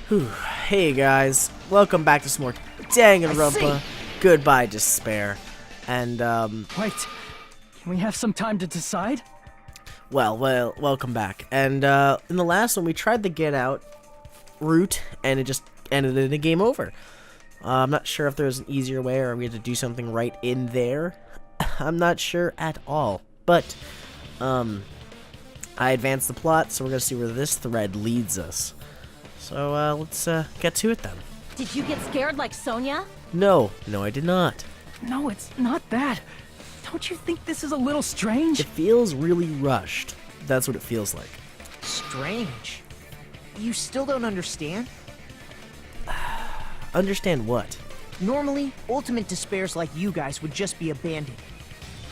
Whew. Hey guys, welcome back to some more Danganronpa. Goodbye, despair. And Wait, can we have some time to decide? well, welcome back. And in the last one, we tried the get out route, and it just ended in a game over. I'm not sure if there's an easier way, or we had to do something right in there. I'm not sure at all. But I advanced the plot, so we're gonna see where this thread leads us. So let's get to it then. Did you get scared like Sonia? No, I did not. No, it's not that. Don't you think this is a little strange? It feels really rushed. That's what it feels like. Strange. You still don't understand? Understand what? Normally, ultimate despairs like you guys would just be abandoned.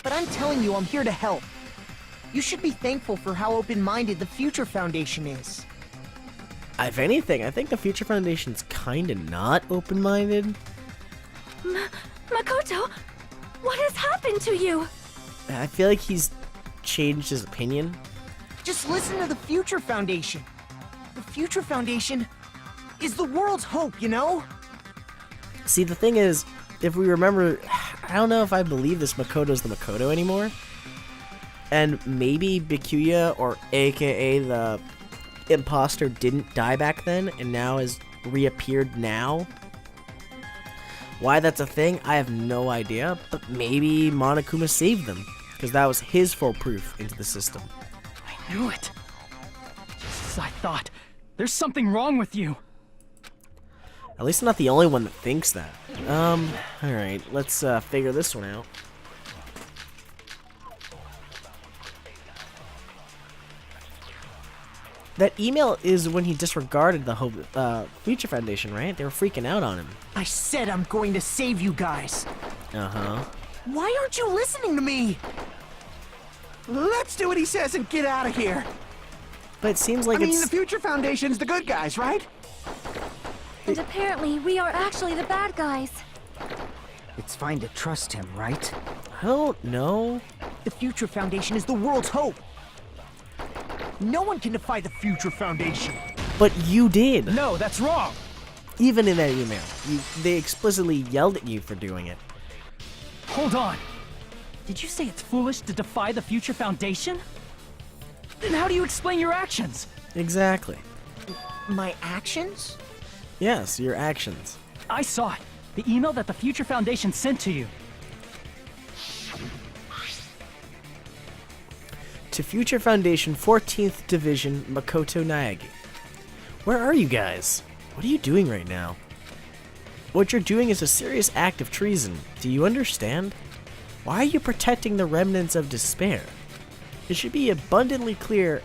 But I'm telling you, I'm here to help. You should be thankful for how open-minded the Future Foundation is. If anything, I think the Future Foundation's kinda not open-minded. Makoto, what has happened to you? I feel like he's changed his opinion. Just listen to the Future Foundation. The Future Foundation is the world's hope, you know? See, the thing is, if we remember, I don't know if I believe this Makoto's the Makoto anymore. And maybe Bikuya, or aka the imposter, didn't die back then and now has reappeared now. Why that's a thing, I have no idea, but maybe Monokuma saved them, because that was his full proof into the system. I knew it. Just as I thought. There's something wrong with you. At least I'm not the only one that thinks that. Alright, let's figure this one out. That email is when he disregarded the whole Future Foundation, right? They were freaking out on him. I said I'm going to save you guys. Uh-huh. Why aren't you listening to me? Let's do what he says and get out of here. But it seems like I mean, it's... the Future Foundation's the good guys, right? And apparently, we are actually the bad guys. It's fine to trust him, right? I don't know. The Future Foundation is the world's hope. No one can defy the Future Foundation. But you did. No, that's wrong. Even in that email. They explicitly yelled at you for doing it. Hold on. Did you say it's foolish to defy the Future Foundation? Then how do you explain your actions? Exactly. My actions? Yes, your actions. I saw it. The email that the Future Foundation sent to you. To Future Foundation 14th Division, Makoto Naegi. Where are you guys? What are you doing right now? What you're doing is a serious act of treason. Do you understand? Why are you protecting the remnants of despair? It should be abundantly clear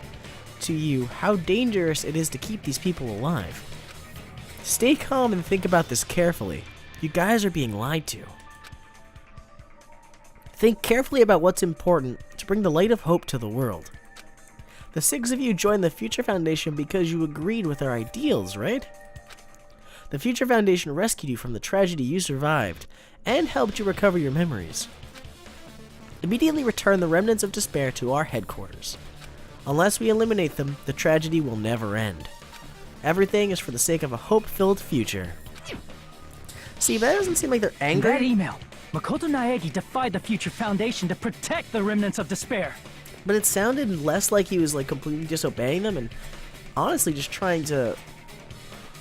to you how dangerous it is to keep these people alive. Stay calm and think about this carefully. You guys are being lied to. Think carefully about what's important to bring the light of hope to the world. The 6 of you joined the Future Foundation because you agreed with our ideals, right? The Future Foundation rescued you from the tragedy you survived and helped you recover your memories. Immediately return the remnants of despair to our headquarters. Unless we eliminate them, the tragedy will never end. Everything is for the sake of a hope-filled future. See, that doesn't seem like they're angry. That email. Makoto Naegi defied the Future Foundation to protect the remnants of despair. But it sounded less like he was like completely disobeying them and honestly just trying to...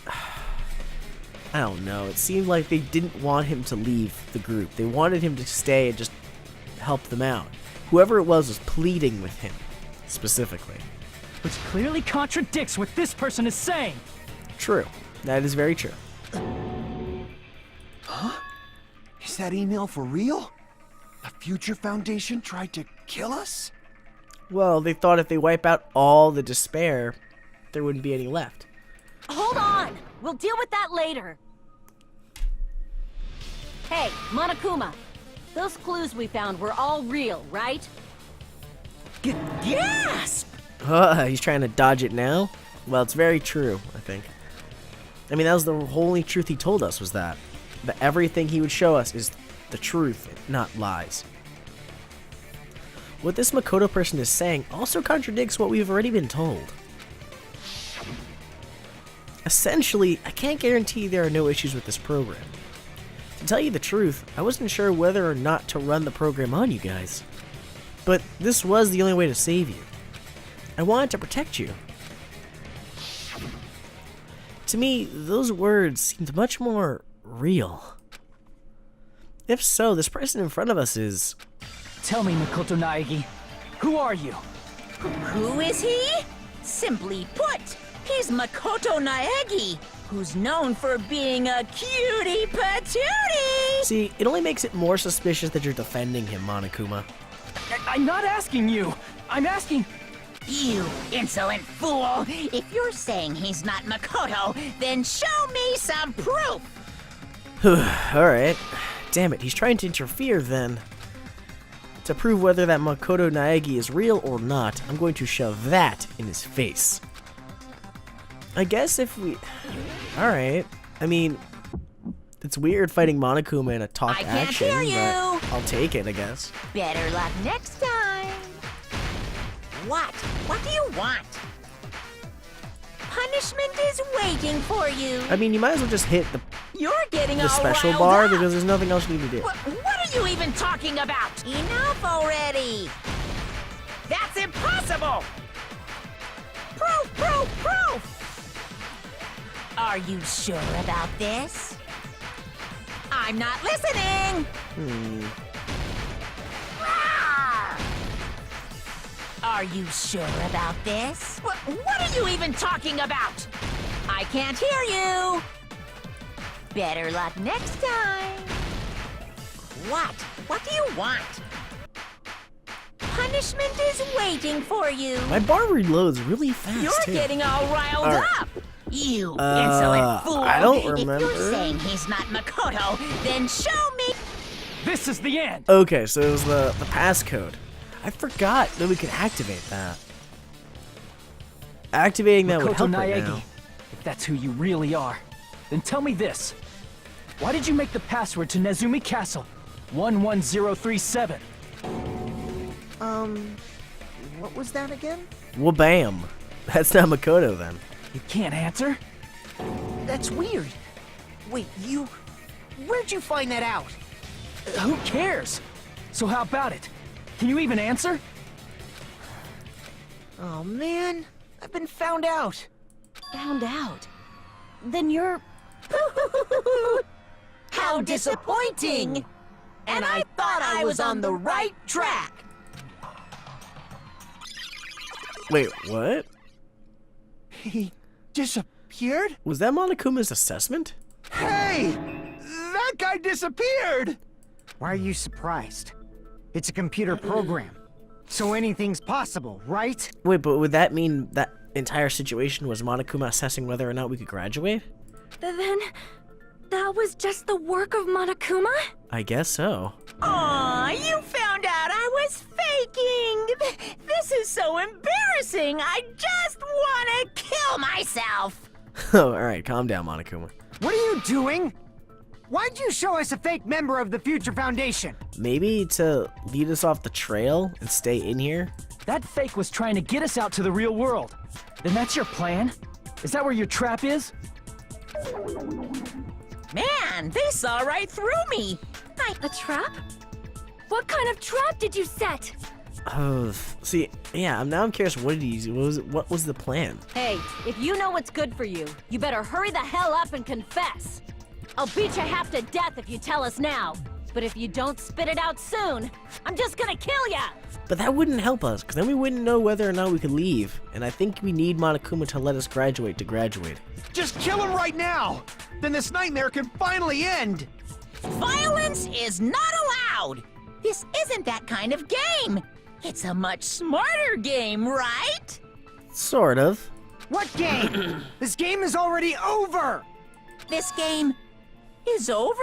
I don't know. It seemed like they didn't want him to leave the group. They wanted him to stay and just help them out. Whoever it was pleading with him, specifically. Which clearly contradicts what this person is saying. True. That is very true. Is that email for real? The Future Foundation tried to kill us? Well, they thought if they wipe out all the despair, there wouldn't be any left. Hold on! We'll deal with that later. Hey, Monokuma. Those clues we found were all real, right? Gasp! He's trying to dodge it now? Well, it's very true, I think. I mean, that was the only truth he told us, was that everything he would show us is the truth, not lies. What this Makoto person is saying also contradicts what we've already been told. Essentially, I can't guarantee there are no issues with this program. To tell you the truth, I wasn't sure whether or not to run the program on you guys. But this was the only way to save you. I wanted to protect you. To me, those words seemed much more real. If so, this person in front of us is... Tell me, Makoto Naegi, who are you? Who is he? Simply put, he's Makoto Naegi, who's known for being a cutie patootie! See, it only makes it more suspicious that you're defending him, Monokuma. I'm not asking you. I'm asking... You insolent fool! If you're saying he's not Makoto, then show me some proof! Alright. Damn it, he's trying to interfere then. To prove whether that Makoto Naegi is real or not, I'm going to shove that in his face. I guess if we... Alright. I mean, it's weird fighting Monokuma in a talk I can't action, hear you. but I'll take it, I guess. Better luck next time. What? What do you want? Punishment is waiting for you. I mean, you might as well just hit You're getting the all special riled bar up. because there's nothing else you need to do. What are you even talking about? Enough already! That's impossible! Proof, proof, proof! Are you sure about this? I'm not listening! Ah! Are you sure about this? What are you even talking about? I can't hear you! Better luck next time! What? What do you want? Punishment is waiting for you! My bar reloads really fast, You're too. getting all riled All right. up! You insolent fool! I don't If remember. you're saying he's not Makoto, then show me! This is the end. Okay, so it was the passcode. I forgot that we could activate that. Activating that would Makoto help right Naegi, now. if that's who you really are, then tell me this. Why did you make the password to Nezumi Castle 11037? What was that again? Well, bam. That's not Makoto then. You can't answer? That's weird. Wait, where'd you find that out? Who cares? So how about it? Can you even answer? Oh man, I've been found out. Found out. Then you're... How disappointing! And I thought I was on the right track! Wait, what? He disappeared? Was that Monokuma's assessment? Hey! That guy disappeared! Why are you surprised? It's a computer program, so anything's possible, right? Wait, but would that mean that entire situation was Monokuma assessing whether or not we could graduate? Then... that was just the work of Monokuma? I guess so. Aw, you found out I was faking! This is so embarrassing! I just wanna kill myself! Oh, alright, calm down, Monokuma. What are you doing? Why'd you show us a fake member of the Future Foundation? Maybe to lead us off the trail and stay in here? That fake was trying to get us out to the real world. Then that's your plan? Is that where your trap is? Man, they saw right through me! A trap? What kind of trap did you set? Oh, see, yeah, now I'm curious what was the plan? Hey, if you know what's good for you, you better hurry the hell up and confess. I'll beat you half to death if you tell us now. But if you don't spit it out soon, I'm just gonna kill ya! But that wouldn't help us, because then we wouldn't know whether or not we could leave. And I think we need Monokuma to let us graduate to graduate. Just kill him right now! Then this nightmare can finally end! Violence is not allowed! This isn't that kind of game! It's a much smarter game, right? Sort of. What game? This game is already over! This game is over?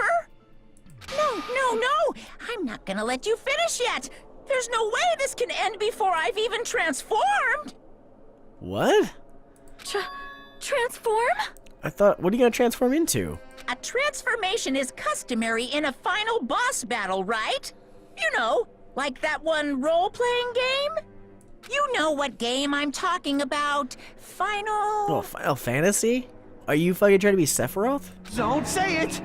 No! I'm not gonna let you finish yet! There's no way this can end before I've even transformed! What? Transform? I thought, what are you gonna transform into? A transformation is customary in a final boss battle, right? You know, like that one role-playing game? You know what game I'm talking about. Oh, Final Fantasy? Are you fucking trying to be Sephiroth? Don't say it!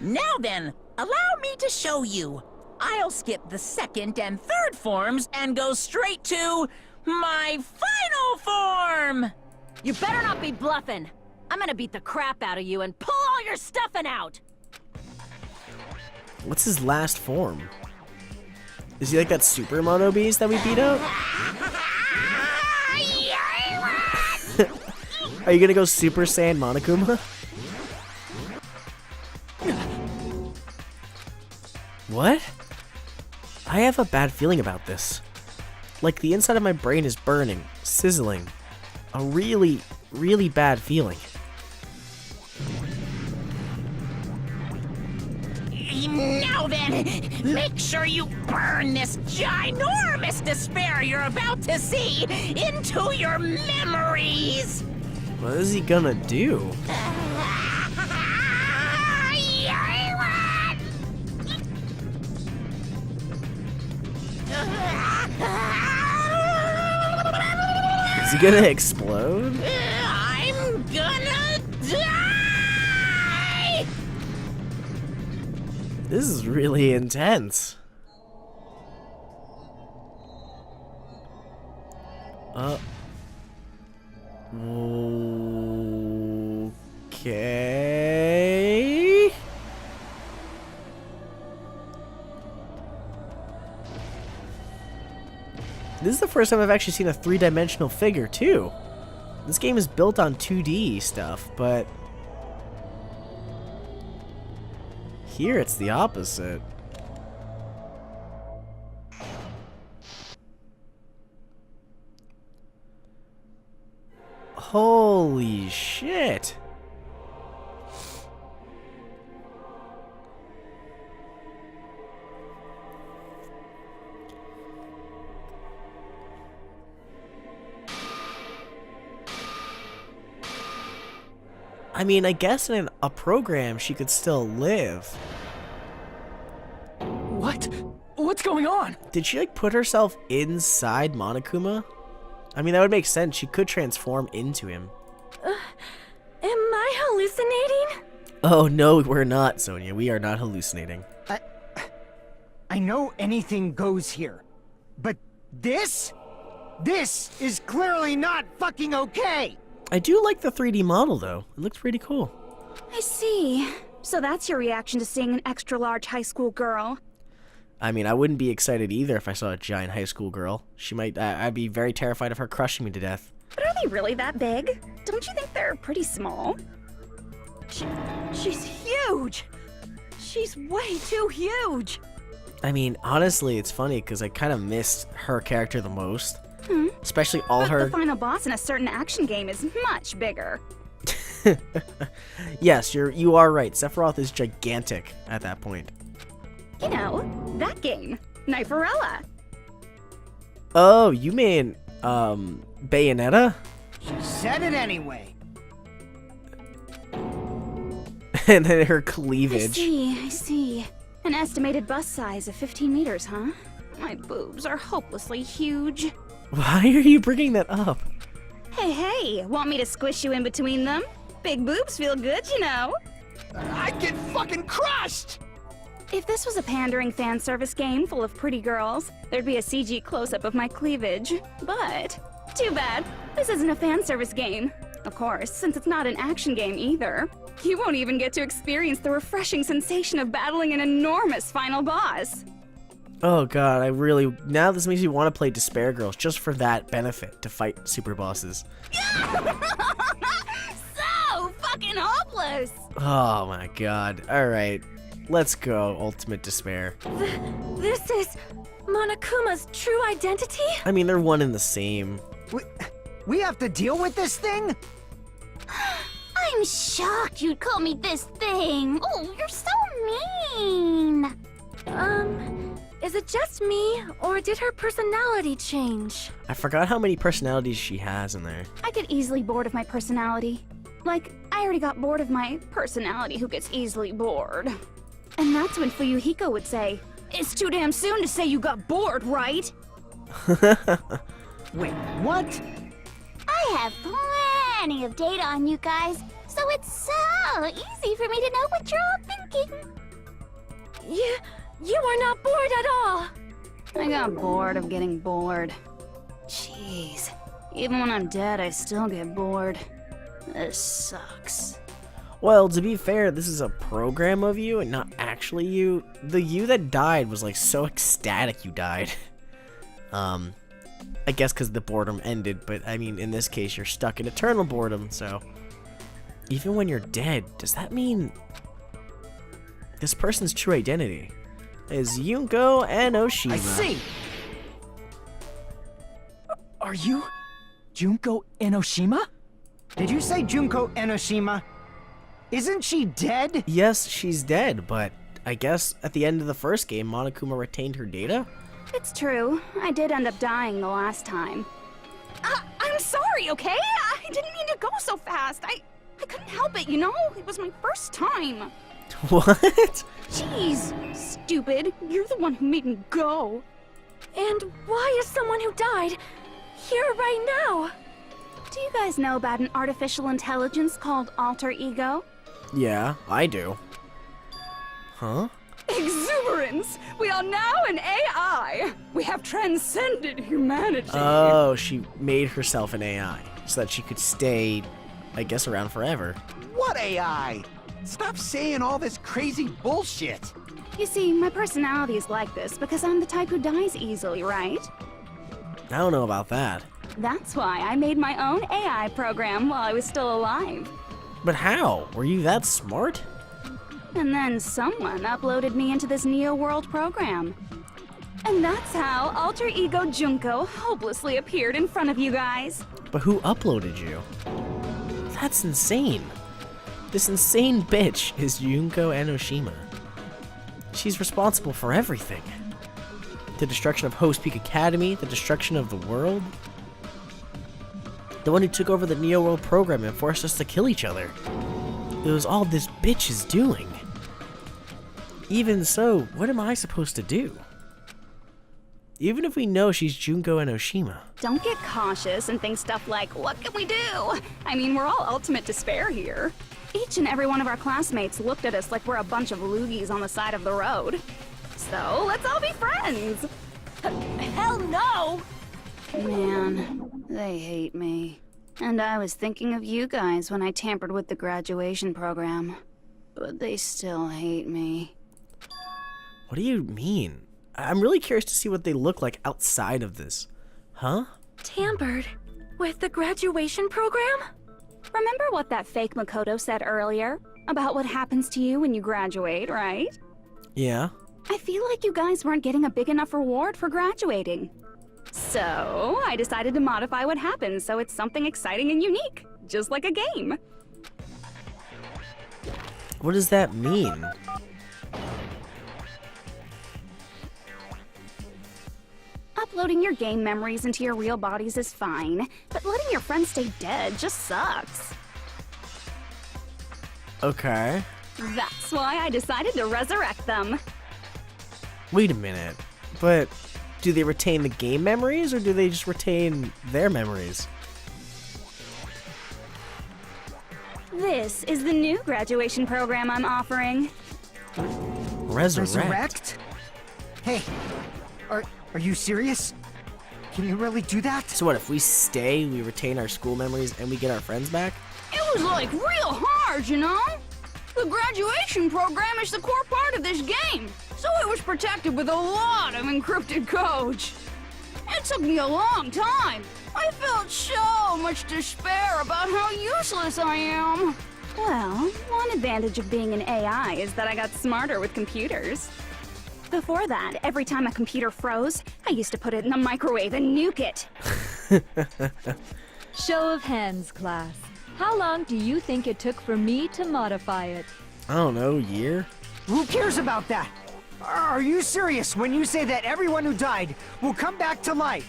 Now then, allow me to show you. I'll skip the second and third forms and go straight to my final form! You better not be bluffing. I'm gonna beat the crap out of you and pull all your stuffing out! What's his last form? Is he like that Super Mono Beast that we beat out? Are you gonna go Super Saiyan Monokuma? What? I have a bad feeling about this. Like the inside of my brain is burning, sizzling. A really, really bad feeling. Now then, make sure you burn this ginormous despair you're about to see into your memories! What is he gonna do? Is he gonna explode? I'm gonna die! This is really intense. Okay. This is the first time I've actually seen a three-dimensional figure, too. This game is built on 2D stuff, but here it's the opposite. Holy shit. I mean, I guess in a program she could still live. What? What's going on? Did she like put herself inside Monokuma? I mean, that would make sense. She could transform into him. Am I hallucinating? Oh no, we're not, Sonia. We are not hallucinating. I know anything goes here, but this is clearly not fucking okay! I do like the 3D model, though. It looks pretty cool. I see. So that's your reaction to seeing an extra-large high school girl. I mean, I wouldn't be excited either if I saw a giant high school girl. She might, I'd be very terrified of her crushing me to death. But are they really that big? Don't you think they're pretty small? She's huge! She's way too huge! I mean, honestly, it's funny because I kind of missed her character the most. Especially all But her... the final boss in a certain action game is much bigger. Yes, you are right. Sephiroth is gigantic at that point. You know, that game. Kniferella. Oh, you mean, Bayonetta? She said it anyway. And then her I cleavage. see, I see. An estimated bust size of 15 meters, huh? My boobs are hopelessly huge. Why are you bringing that up? Hey, want me to squish you in between them? Big boobs feel good, you know. I'd get fucking crushed! If this was a pandering fan service game full of pretty girls, there'd be a CG close-up of my cleavage. But, too bad, this isn't a fan service game. Of course, since it's not an action game either. You won't even get to experience the refreshing sensation of battling an enormous final boss. Oh god, now this makes me want to play Despair Girls just for that benefit, to fight super bosses. So fucking hopeless! Oh my god. Alright, let's go, Ultimate Despair. This is Monokuma's true identity? I mean, they're one and the same. We have to deal with this thing? I'm shocked you'd call me this thing. Oh, you're so mean. Is it just me, or did her personality change? I forgot how many personalities she has in there. I get easily bored of my personality. Like, I already got bored of my personality who gets easily bored. And that's when Fuyuhiko would say, "It's too damn soon to say you got bored, right?" Wait, what? I have plenty of data on you guys, so it's so easy for me to know what you're all thinking. You are not bored at all. I got bored of getting bored. Jeez. Even when I'm dead, I still get bored. This sucks. Well, to be fair, this is a program of you and not actually you. The you that died was like so ecstatic you died. I guess because the boredom ended, but I mean, in this case, you're stuck in eternal boredom, so... Even when you're dead, does that mean... This person's true identity is Junko and Oshima. I see! Are you Junko Enoshima? Did you say Junko Enoshima? Isn't she dead? Yes, she's dead, but I guess at the end of the first game, Monokuma retained her data? It's true. I did end up dying the last time. I'm sorry, okay? I didn't mean to go so fast. I couldn't help it, you know? It was my first time. What? Jeez, stupid. You're the one who made me go. And why is someone who died here right now? Do you guys know about an artificial intelligence called alter ego? Yeah, I do. Huh? Exuberance! We are now an AI! We have transcended humanity! Oh, she made herself an AI so that she could stay, I guess, around forever. What AI? Stop saying all this crazy bullshit. You see, my personality is like this because I'm the type who dies easily, right? I don't know about that. That's why I made my own AI program while I was still alive. But how? Were you that smart? And then someone uploaded me into this Neo World program. And that's how Alter Ego Junko hopelessly appeared in front of you guys. But who uploaded you? That's insane. This insane bitch is Junko Enoshima. She's responsible for everything. The destruction of Host Peak Academy, the destruction of the world. The one who took over the Neo World program and forced us to kill each other. It was all this bitch is doing. Even so, what am I supposed to do? Even if we know she's Junko Enoshima. Don't get cautious and think stuff like, what can we do? I mean, we're all ultimate despair here. Each and every one of our classmates looked at us like we're a bunch of loogies on the side of the road. So, let's all be friends. Hell no! Man, they hate me. And I was thinking of you guys when I tampered with the graduation program. But they still hate me. What do you mean? I'm really curious to see what they look like outside of this. Huh? Tampered with the graduation program? Remember what that fake Makoto said earlier? About what happens to you when you graduate, right? Yeah. I feel like you guys weren't getting a big enough reward for graduating. So, I decided to modify what happens so it's something exciting and unique. Just like a game. What does that mean? Uploading your game memories into your real bodies is fine, but letting your friends stay dead just sucks. Okay. That's why I decided to resurrect them. Wait a minute. But do they retain the game memories or do they just retain their memories? This is the new graduation program I'm offering. Resurrect? Hey, are you serious? Can you really do that? So what, if we stay, we retain our school memories and we get our friends back? It was like real hard, you know? The graduation program is the core part of this game, so it was protected with a lot of encrypted code. It took me a long time. I felt so much despair about how useless I am. Well, one advantage of being an AI is that I got smarter with computers. Before that, every time a computer froze, I used to put it in the microwave and nuke it. Show of hands, class. How long do you think it took for me to modify it? I don't know, year? Who cares about that? Are you serious when you say that everyone who died will come back to life?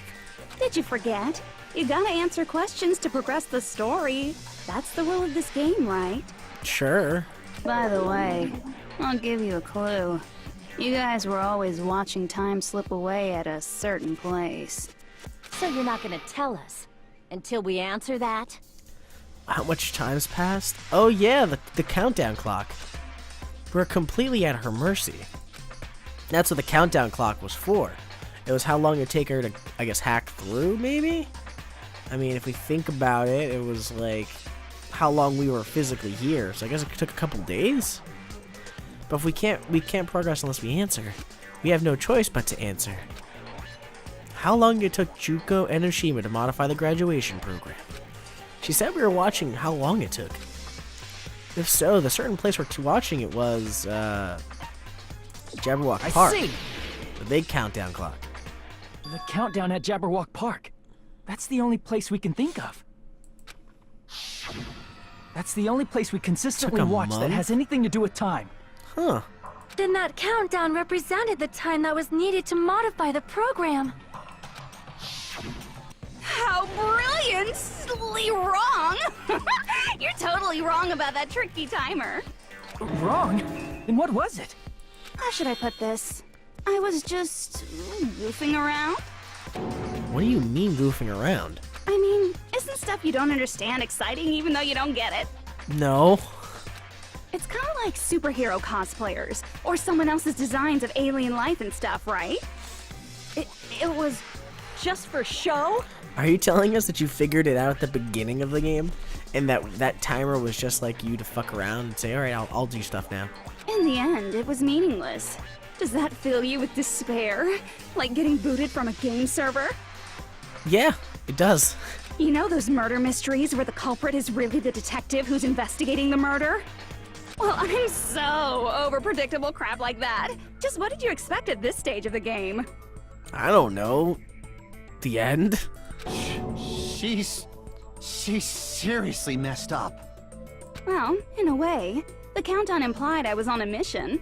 Did you forget? You gotta answer questions to progress the story. That's the rule of this game, right? Sure. By the way, I'll give you a clue. You guys were always watching time slip away at a certain place. So you're not gonna tell us until we answer that? How much time's passed? Oh yeah, the countdown clock. We're completely at her mercy. That's what the countdown clock was for. It was how long it'd take her to, I guess, hack through, maybe? I mean, if we think about it, it was like how long we were physically here. So I guess it took a couple days? But if we can't progress unless we answer. We have no choice but to answer. How long it took Junko and Oshima to modify the graduation program? She said we were watching how long it took. If so, the certain place we're watching it was, Jabberwock Park. I see! The big countdown clock. The countdown at Jabberwock Park. That's the only place we can think of. That's the only place we consistently Took a watch that month? has anything to do with time. Huh. Then that countdown represented the time that was needed to modify the program. How brilliantly wrong! You're totally wrong about that tricky timer. Wrong? Then what was it? How should I put this? I was just goofing around. What do you mean goofing around? I mean, isn't stuff you don't understand exciting even though you don't get it? No. It's kind of like superhero cosplayers, or someone else's designs of alien life and stuff, right? It was just for show? Are you telling us that you figured it out at the beginning of the game? And that timer was just like you to fuck around and say, alright, I'll do stuff now. In the end, it was meaningless. Does that fill you with despair? Like getting booted from a game server? Yeah, it does. You know those murder mysteries where the culprit is really the detective who's investigating the murder? Well, I'm so over predictable crap like that. Just what did you expect at this stage of the game? I don't know. The end? She's seriously messed up. Well, in a way. The countdown implied I was on a mission.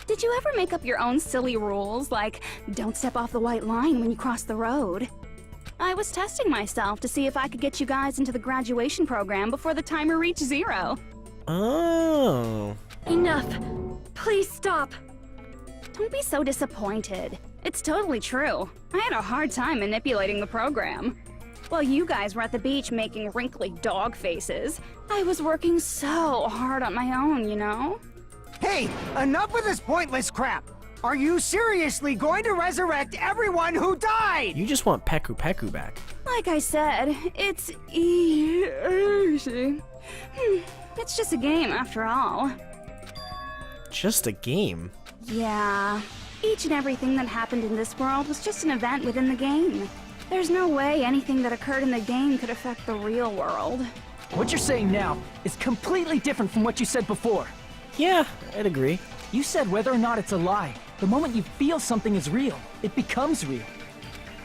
Did you ever make up your own silly rules, like don't step off the white line when you cross the road? I was testing myself to see if I could get you guys into the graduation program before the timer reached 0. Oh. Enough. Please stop. Don't be so disappointed. It's totally true. I had a hard time manipulating the program. While you guys were at the beach making wrinkly dog faces, I was working so hard on my own, you know? Hey, enough with this pointless crap! Are you seriously going to resurrect everyone who died? You just want Peku Peku back. Like I said, it's easy. It's just a game after all. Just a game. Yeah. Each and everything that happened in this world was just an event within the game. There's no way anything that occurred in the game could affect the real world. What you're saying now is completely different from what you said before. Yeah, I'd agree. You said whether or not it's a lie. The moment you feel something is real, it becomes real.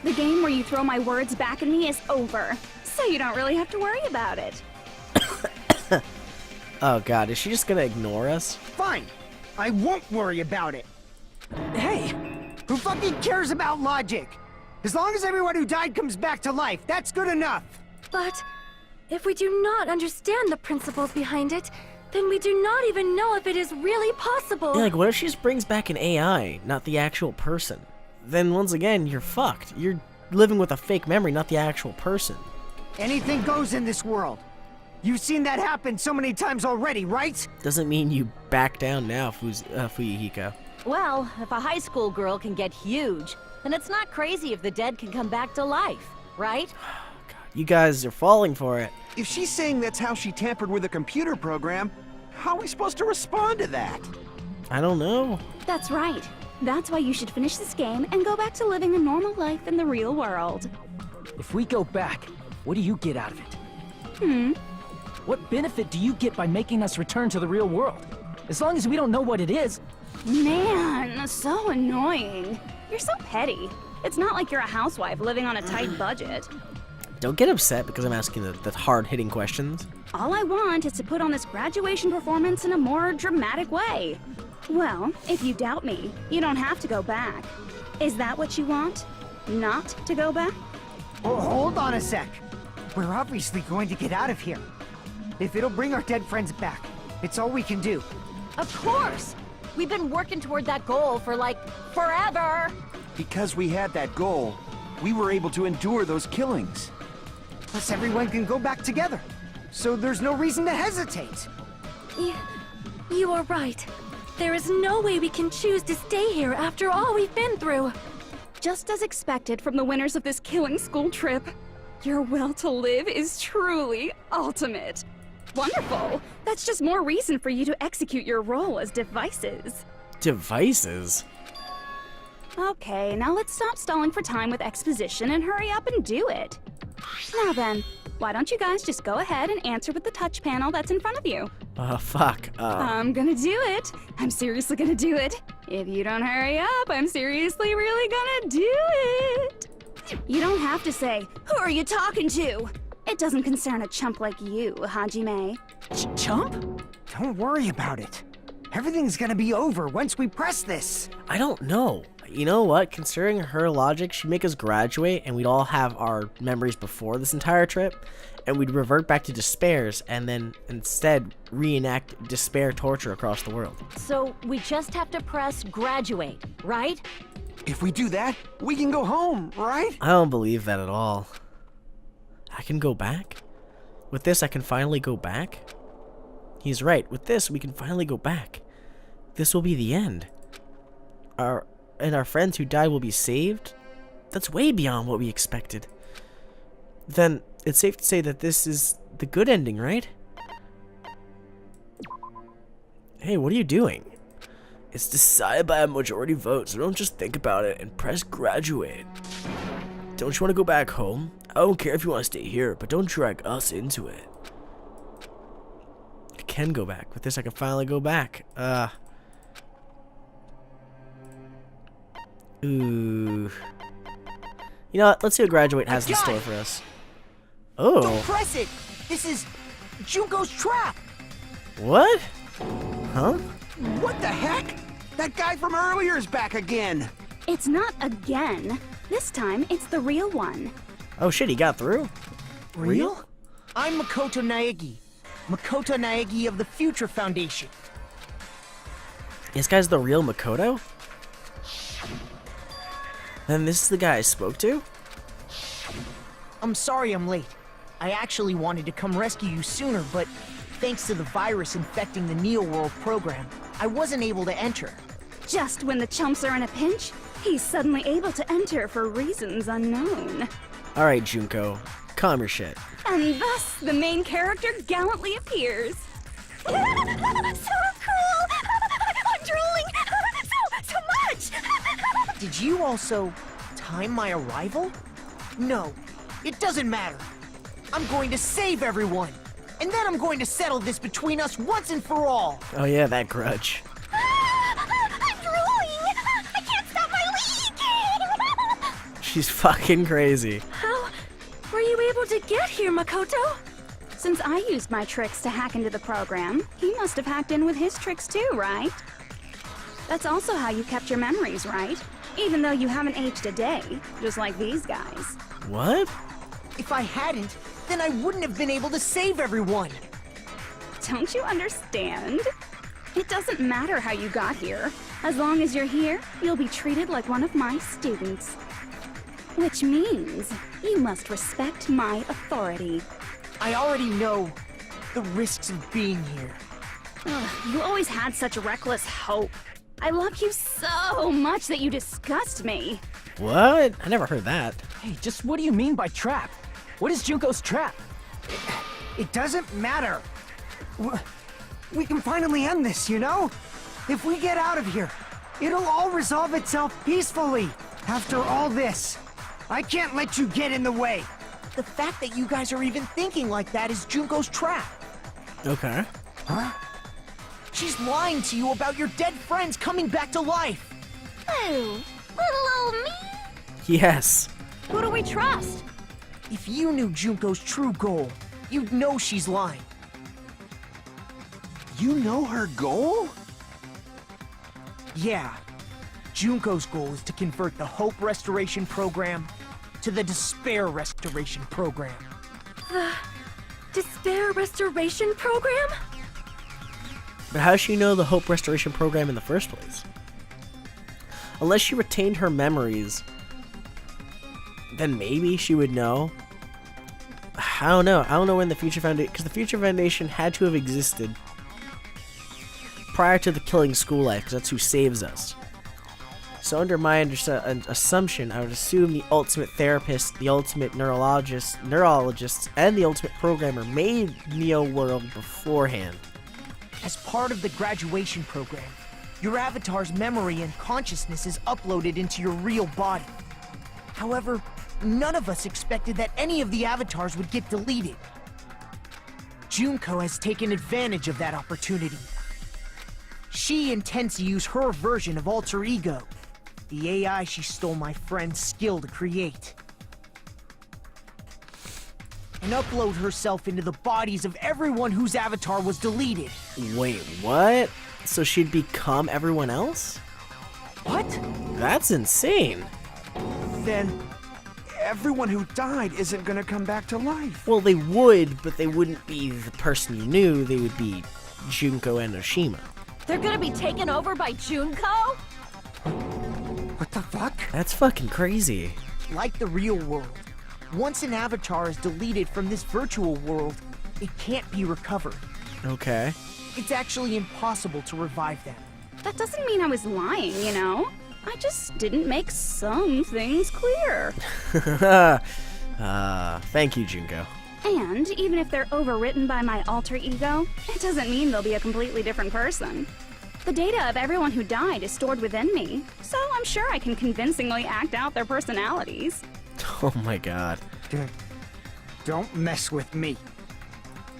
The game where you throw my words back at me is over, so you don't really have to worry about it. Oh god, is she just gonna ignore us? Fine. I won't worry about it. Hey! Who fucking cares about logic? As long as everyone who died comes back to life, that's good enough. But if we do not understand the principles behind it, then we do not even know if it is really possible. Yeah, like, what if she just brings back an AI, not the actual person? Then, once again, you're fucked. You're living with a fake memory, not the actual person. Anything goes in this world. You've seen that happen so many times already, right? Doesn't mean you back down now, Fuyuhiko. Well, if a high school girl can get huge, then it's not crazy if the dead can come back to life, right? You guys are falling for it. If she's saying that's how she tampered with a computer program, how are we supposed to respond to that? I don't know. That's right. That's why you should finish this game and go back to living a normal life in the real world. If we go back, what do you get out of it? What benefit do you get by making us return to the real world? As long as we don't know what it is. Man, so annoying. You're so petty. It's not like you're a housewife living on a tight budget. Don't get upset because I'm asking the hard-hitting questions. All I want is to put on this graduation performance in a more dramatic way. Well, if you doubt me, you don't have to go back. Is that what you want? Not to go back? Oh, hold on a sec. We're obviously going to get out of here. If it'll bring our dead friends back, it's all we can do. Of course! We've been working toward that goal for, like, forever! Because we had that goal, we were able to endure those killings. Plus everyone can go back together. so there's no reason to hesitate. You are right. There is no way we can choose to stay here after all we've been through. Just as expected from the winners of this killing school trip, your will to live is truly ultimate. Wonderful! That's just more reason for you to execute your role as devices. Devices? Okay, now let's stop stalling for time with exposition and hurry up and do it. Now then, why don't you guys just go ahead and answer with the touch panel that's in front of you? Fuck. I'm gonna do it. I'm seriously gonna do it. If you don't hurry up, I'm seriously really gonna do it. You don't have to say, "Who are you talking to?" It doesn't concern a chump like you, Hajime. Chump? Don't worry about it. Everything's gonna be over once we press this. I don't know. You know what? Considering her logic, she'd make us graduate and we'd all have our memories before this entire trip, and we'd revert back to Despairs and then instead reenact Despair torture across the world. So we just have to press graduate, right? If we do that, we can go home, right? I don't believe that at all. I can go back? With this, I can finally go back? He's right. With this, we can finally go back. This will be the end. Our friends who died will be saved? That's way beyond what we expected. Then, it's safe to say that this is the good ending, right? Hey, what are you doing? It's decided by a majority vote, so don't just think about it and press graduate. Don't you want to go back home? I don't care if you want to stay here, but don't drag us into it. I can go back. With this, I can finally go back. Ooh. You know what? Let's see what graduate has in store for us. Oh. Don't press it! This is Junko's trap! What? Huh? What the heck? That guy from earlier is back again. It's not again. This time, it's the real one. Oh shit, he got through. Real? I'm Makoto Naegi. Makoto Naegi of the Future Foundation. This guy's the real Makoto? Then this is the guy I spoke to? I'm sorry I'm late. I actually wanted to come rescue you sooner, but thanks to the virus infecting the Neo World program, I wasn't able to enter. Just when the chumps are in a pinch, he's suddenly able to enter for reasons unknown. Alright, Junko. Calm your shit. And thus, the main character gallantly appears. So cool! I'm drooling! So much! Did you also time my arrival? No, it doesn't matter. I'm going to save everyone. And then I'm going to settle this between us once and for all. Oh yeah, that grudge. I'm drooling! I can't stop my leaking! She's fucking crazy. How were you able to get here, Makoto? Since I used my tricks to hack into the program, he must have hacked in with his tricks too, right? That's also how you kept your memories, right? Even though you haven't aged a day, just like these guys. What? If I hadn't, then I wouldn't have been able to save everyone. Don't you understand? It doesn't matter how you got here. As long as you're here, you'll be treated like one of my students. Which means you must respect my authority. I already know the risks of being here. Ugh, you always had such reckless hope. I love you so much that you disgust me. What? I never heard that. Hey, just what do you mean by trap? What is Junko's trap? It doesn't matter. We can finally end this, you know? If we get out of here, it'll all resolve itself peacefully. After all this, I can't let you get in the way. The fact that you guys are even thinking like that is Junko's trap. Okay. Huh? She's lying to you about your dead friends coming back to life. Oh, little old me? Yes. Who do we trust? If you knew Junko's true goal, you'd know she's lying. You know her goal? Yeah. Junko's goal is to convert the Hope Restoration Program to the Despair Restoration Program. The Despair Restoration Program? But how does she know the Hope Restoration Program in the first place? Unless she retained her memories, then maybe she would know. I don't know. I don't know when the Future Foundation, because the Future Foundation had to have existed prior to the killing school life, because that's who saves us. So under my assumption, I would assume the ultimate therapist, the ultimate neurologist, and the ultimate programmer made Neo World beforehand. As part of the graduation program, your avatar's memory and consciousness is uploaded into your real body. However, none of us expected that any of the avatars would get deleted. Junko has taken advantage of that opportunity. She intends to use her version of Alter Ego, the AI she stole my friend's skill to create, and upload herself into the bodies of everyone whose avatar was deleted. Wait, what? So she'd become everyone else? What? That's insane. Then everyone who died isn't gonna come back to life. Well, they would, but they wouldn't be the person you knew. They would be Junko and Oshima. They're gonna be taken over by Junko? What the fuck? That's fucking crazy. Like the real world, once an avatar is deleted from this virtual world, it can't be recovered. Okay. It's actually impossible to revive them. That doesn't mean I was lying, you know? I just didn't make some things clear. Thank you, Junko. And even if they're overwritten by my alter ego, it doesn't mean they'll be a completely different person. The data of everyone who died is stored within me, so I'm sure I can convincingly act out their personalities. Oh my god. Don't mess with me.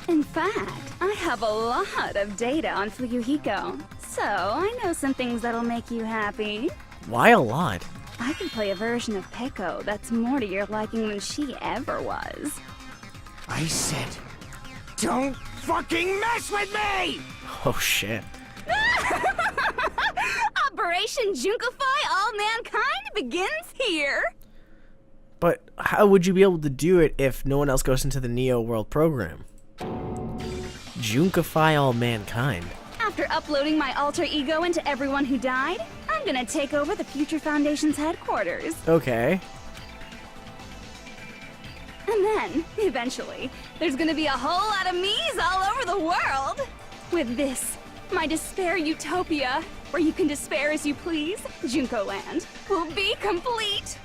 In fact, I have a lot of data on Fuyuhiko, so I know some things that'll make you happy. Why a lot? I could play a version of Peko that's more to your liking than she ever was. I said, don't fucking mess with me! Oh shit. Operation Junkify All Mankind begins here! But how would you be able to do it if no one else goes into the Neo World program? Junkify all mankind. After uploading my alter ego into everyone who died, I'm gonna take over the Future Foundation's headquarters. Okay. And then, eventually, there's gonna be a whole lot of me's all over the world! With this, my despair utopia, where you can despair as you please, Junko Land, will be complete!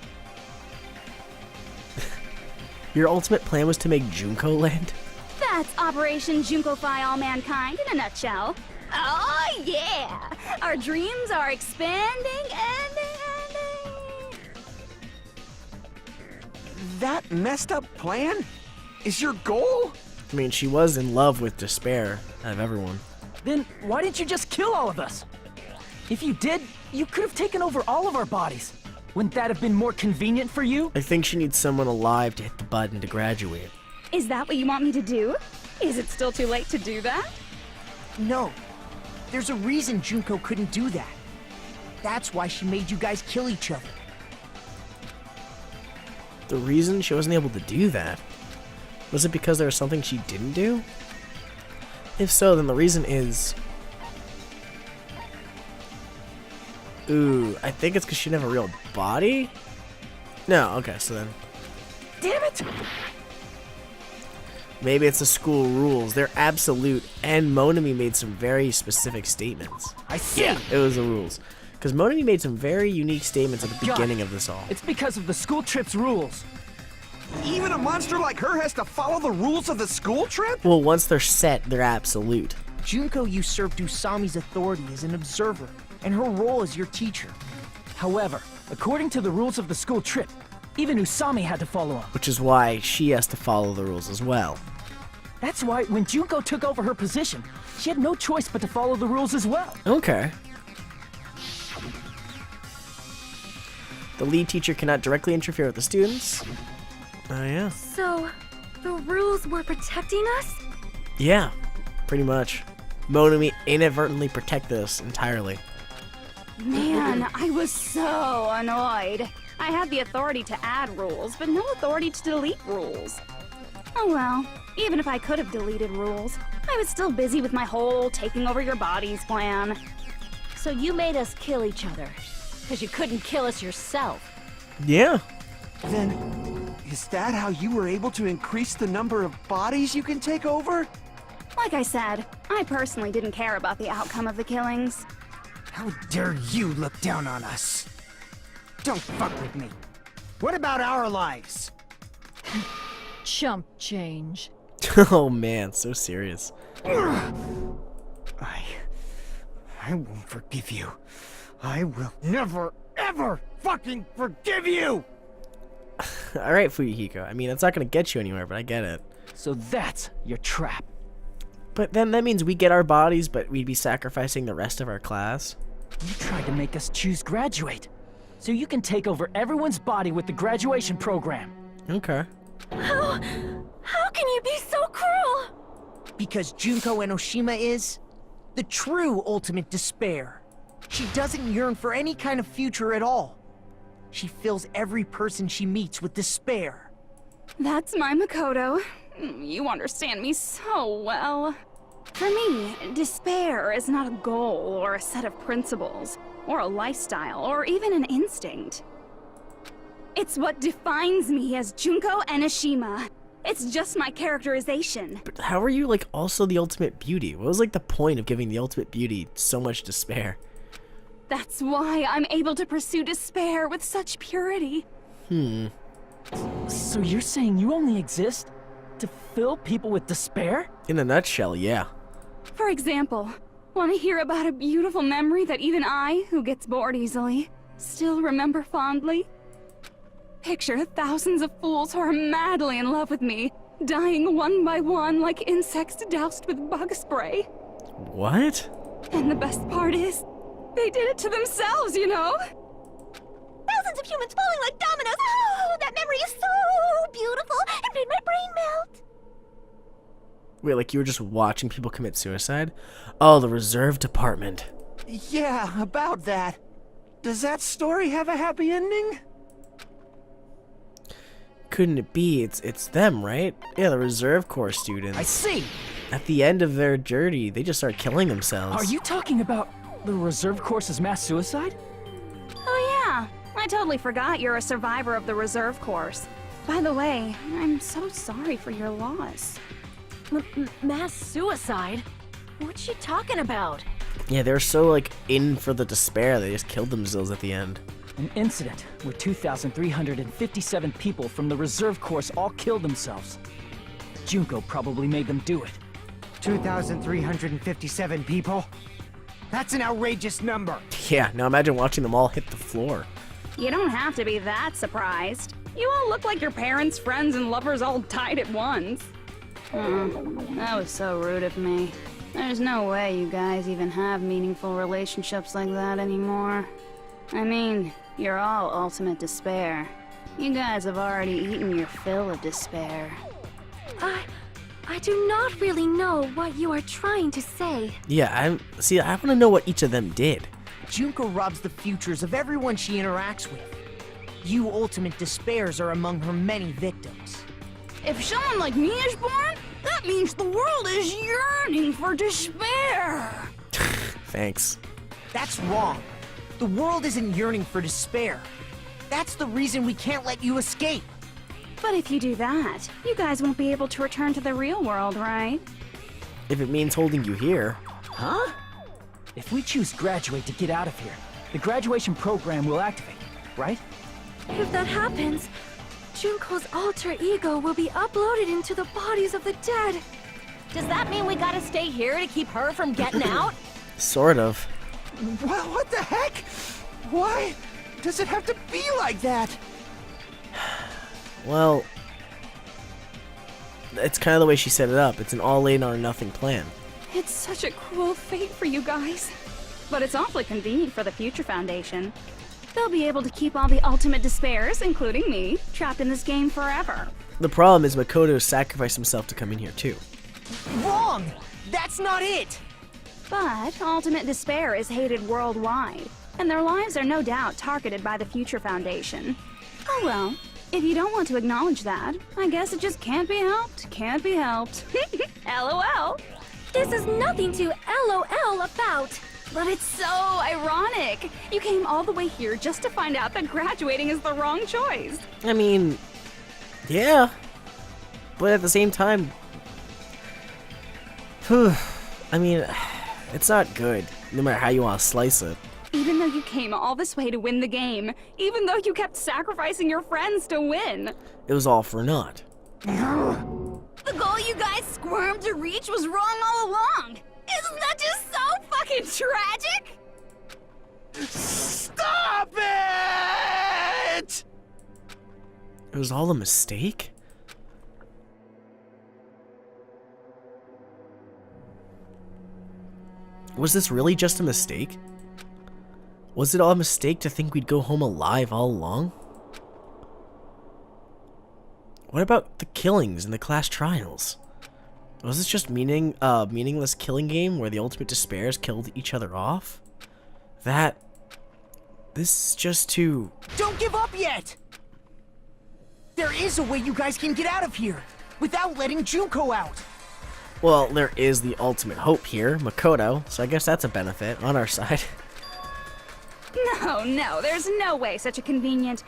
Your ultimate plan was to make Junko Land? That's Operation Junkify All Mankind in a nutshell. Oh yeah! Our dreams are expanding and... That messed up plan is your goal? I mean, she was in love with despair out of everyone. Then why didn't you just kill all of us? If you did, you could have taken over all of our bodies. Wouldn't that have been more convenient for you? I think she needs someone alive to hit the button to graduate. Is that what you want me to do? Is it still too late to do that? No. There's a reason Junko couldn't do that. That's why she made you guys kill each other. The reason she wasn't able to do that? Was it because there was something she didn't do? If so, then the reason is... Ooh, I think it's because she didn't have a real body? No, okay, so then... Damn it! Maybe it's the school rules. They're absolute, and Monami made some very specific statements. I see! Yeah, it was the rules. Because Monami made some very unique statements at the beginning of this all. It's because of the school trip's rules. Even a monster like her has to follow the rules of the school trip? Well, once they're set, they're absolute. Junko usurped Usami's authority as an observer, and her role as your teacher. However, according to the rules of the school trip, even Usami had to follow them. Which is why she has to follow the rules as well. That's why when Junko took over her position, she had no choice but to follow the rules as well. Okay. The lead teacher cannot directly interfere with the students. Oh, yeah. So, the rules were protecting us? Yeah, pretty much. Monami inadvertently protected us entirely. Man, I was so annoyed. I had the authority to add rules, but no authority to delete rules. Oh well, even if I could have deleted rules, I was still busy with my whole taking over your bodies plan. So you made us kill each other, because you couldn't kill us yourself. Yeah. Then Is that how you were able to increase the number of bodies you can take over? Like I said, I personally didn't care about the outcome of the killings. How dare you look down on us? Don't fuck with me. What about our lives? Chump change. Oh man, so serious. I won't forgive you. I will never, ever fucking forgive you! Alright, Fuyuhiko. I mean, it's not gonna get you anywhere, but I get it. So that's your trap. But then that means we get our bodies, but we'd be sacrificing the rest of our class. You tried to make us choose graduate, so you can take over everyone's body with the graduation program. Okay. How can you be so cruel? Because Junko Enoshima is the true ultimate despair. She doesn't yearn for any kind of future at all. She fills every person she meets with despair. That's my Makoto. You understand me so well. For me, despair is not a goal or a set of principles, or a lifestyle, or even an instinct. It's what defines me as Junko Enoshima. It's just my characterization. But how are you, like, also the ultimate beauty? What was, like, the point of giving the ultimate beauty so much despair? That's why I'm able to pursue despair with such purity. So you're saying you only exist to fill people with despair? In a nutshell, yeah. For example, want to hear about a beautiful memory that even I, who gets bored easily, still remember fondly? Picture thousands of fools who are madly in love with me, dying one by one like insects doused with bug spray. What? And the best part is, they did it to themselves, you know? Thousands of humans falling like dominoes. Oh, that memory is so beautiful. It made my brain melt. Wait, like you were just watching people commit suicide? Oh, the reserve department. Yeah, about that. Does that story have a happy ending? Couldn't it be? It's them, right? Yeah, the reserve corps students. I see! At the end of their journey, they just start killing themselves. Are you talking about the reserve course's mass suicide? Oh yeah, I totally forgot you're a survivor of the reserve course. By the way, I'm so sorry for your loss. Mass suicide? What's she talking about? Yeah, they were so, like, in for the despair, they just killed themselves at the end. An incident where 2,357 people from the reserve course all killed themselves. Junko probably made them do it. 2,357 people? That's an outrageous number. Yeah, now imagine watching them all hit the floor. You don't have to be that surprised. You all look like your parents, friends, and lovers all died at once. That was so rude of me. There's no way you guys even have meaningful relationships like that anymore. I mean, you're all ultimate despair. You guys have already eaten your fill of despair. I do not really know what you are trying to say. Yeah, I want to know what each of them did. Junko robs the futures of everyone she interacts with. You ultimate despairs are among her many victims. If someone like me is born, that means the world is yearning for despair. Thanks. That's wrong. The world isn't yearning for despair. That's the reason we can't let you escape. But if you do that, you guys won't be able to return to the real world, right? If it means holding you here. Huh? If we choose graduate to get out of here, the graduation program will activate, right? If that happens, Junko's alter ego will be uploaded into the bodies of the dead. Does that mean we gotta stay here to keep her from getting out? Sort of. Well, what the heck? Why does it have to be like that? Well, it's kind of the way she set it up. It's an all-in or nothing plan. It's such a cruel fate for you guys. But it's awfully convenient for the Future Foundation. They'll be able to keep all the ultimate despairs, including me, trapped in this game forever. The problem is Makoto sacrificed himself to come in here too. Wrong! That's not it! But ultimate despair is hated worldwide, and their lives are no doubt targeted by the Future Foundation. Oh well, if you don't want to acknowledge that, I guess it just can't be helped, can't be helped. LOL. This is nothing to LOL about. But it's so ironic. You came all the way here just to find out that graduating is the wrong choice. I mean, Yeah. But at the same time, I mean, it's not good, no matter how you want to slice it. Even though you came all this way to win the game, even though you kept sacrificing your friends to win. It was all for naught. The goal you guys squirmed to reach was wrong all along. Isn't that just so fucking tragic? Stop it! It was all a mistake? Was this really just a mistake? Was it all a mistake to think we'd go home alive all along? What about the killings and the class trials? Was this just meaningless killing game where the ultimate despairs killed each other off? This is just too... Don't give up yet! There is a way you guys can get out of here, without letting Junko out. Well, there is the ultimate hope here, Makoto, so I guess that's a benefit on our side. No, there's no way such a convenient...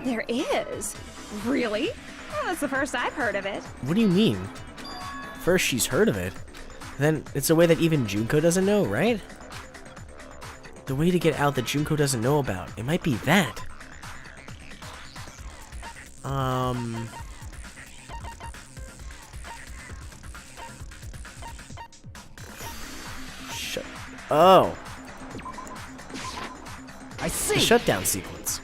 There is. Really? Well, that's the first I've heard of it. What do you mean? First she's heard of it, then it's a way that even Junko doesn't know, right? The way to get out that Junko doesn't know about. It might be that. Oh. I see. The shutdown sequence.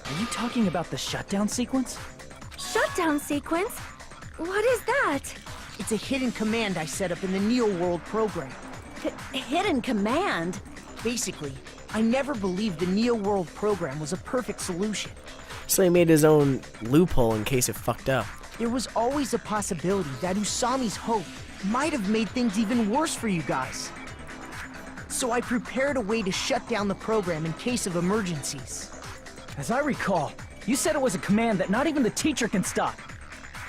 Are you talking about the shutdown sequence? Shutdown sequence? What is that? It's a hidden command I set up in the Neo World program. Hidden command? Basically, I never believed the Neo World program was a perfect solution. So he made his own loophole in case it fucked up. There was always a possibility that Usami's hope might have made things even worse for you guys. So I prepared a way to shut down the program in case of emergencies. As I recall, you said it was a command that not even the teacher can stop.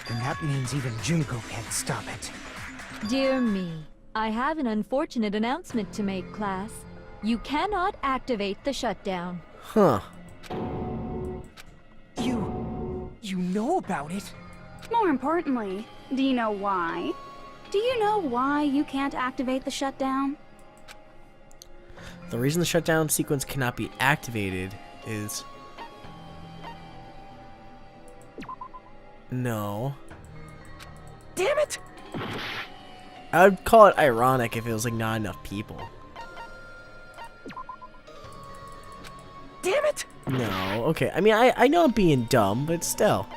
And that means even Junko can't stop it. Dear me, I have an unfortunate announcement to make, class. You cannot activate the shutdown. Huh. You know about it? More importantly, do you know why? Do you know why you can't activate the shutdown? The reason the shutdown sequence cannot be activated is... No. Damn it! I would call it ironic if it was like not enough people. Damn it! No, okay. I mean, I know I'm being dumb, but still.